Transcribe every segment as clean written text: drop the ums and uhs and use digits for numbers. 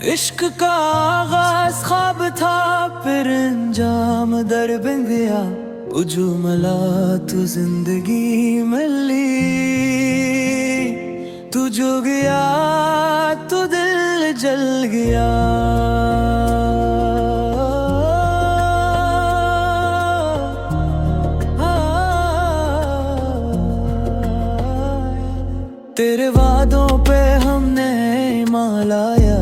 इश्क का आगाज ख्वाब था, फिर अंजाम दर बन गया। उजू मला तू जिंदगी मिली, तू जो गया तो दिल जल गया। तेरे वादों पे हमने ईमान लाया,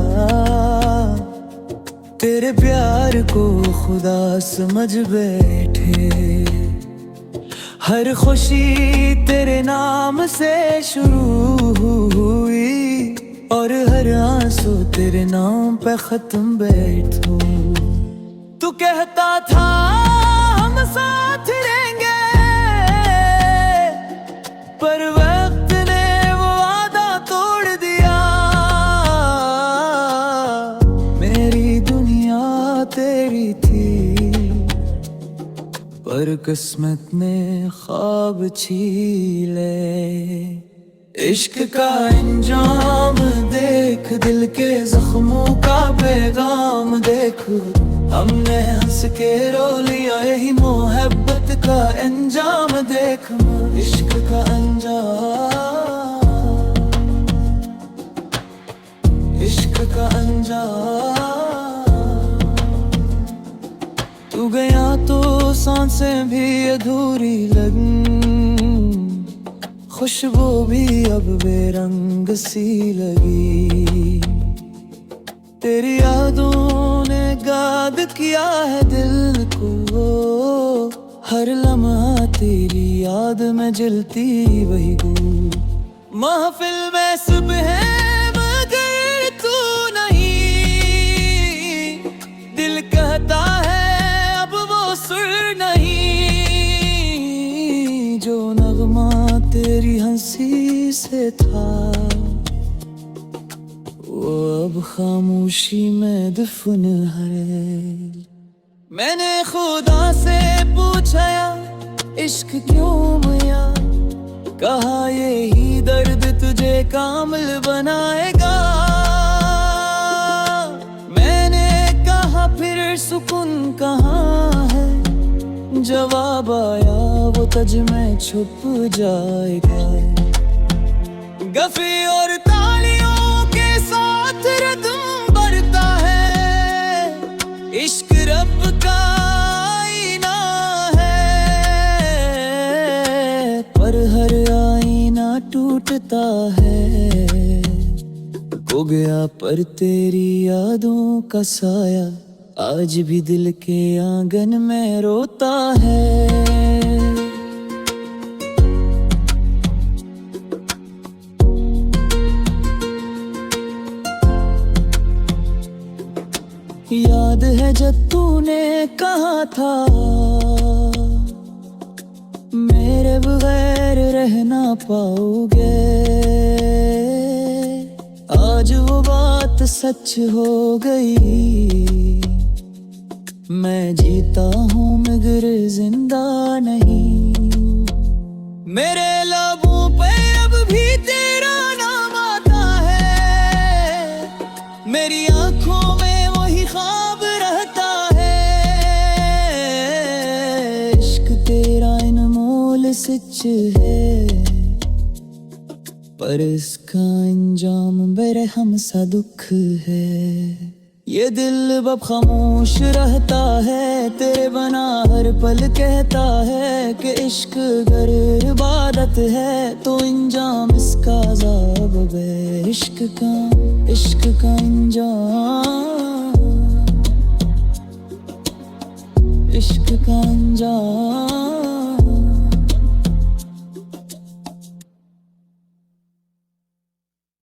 तेरे प्यार को खुदा समझ बैठे। हर खुशी तेरे नाम से शुरू हुई, और हर आंसू तेरे नाम पे खत्म बैठो। तू कहता था हम साथ रहेंगे, पर वक्त ने वो वादा तोड़ दिया। मेरी दुनिया तेरी थी, पर किस्मत ने ख्वाब छीले। इश्क का अंजाम देख, दिल के जख्मों का पैगाम देख। हमने हंस के रो लिया, यही मोहब्बत का अंजाम देख। इश्क का अंजाम, इश्क का अंजाम। तू गया तो सांसें भी अधूरी लगीं, खुशबू भी अब बेरंग सी लगी। तेरी यादों ने गाद किया है दिल को, हर लम्हा तेरी याद में जलती वही गूं। महफिल में सुबह मगर तू नहीं, दिल कहता है अब वो सुर नहीं। जो नगमा तेरी हंसी से था, वो अब खामोशी में दफन है। मैंने खुदा से पूछा इश्क क्यों मिया, कहा यही दर्द तुझे कामिल बनाएगा। मैंने कहा फिर सुकून कहाँ है, जवाब आया वो तज में छुप जाएगा। गफी और तालियों के साथ रदम बढ़ता है, इश्क रब का आईना है। पर हर आईना टूटता है, खो गया पर तेरी यादों का साया आज भी दिल के आंगन में रोता है। याद है जब तूने कहा था मेरे बगैर रह ना पाओगे। आज वो बात सच हो गई, मैं जीता हूँ मगर जिंदा नहीं। मेरे लबों पे अब भी तेरा नाम आता है, मेरी आंखों में वही ख्वाब रहता है। इश्क तेरा अनमोल सच है, पर इसका अंजाम बेरहम सा दुख है। ये दिल अब खामोश रहता है, तेरे बना हर पल कहता है कि इश्क अगर इबादत है तो अंजाम इसका अज़ाब है। इश्क का अंजाम, इश्क का अंजाम।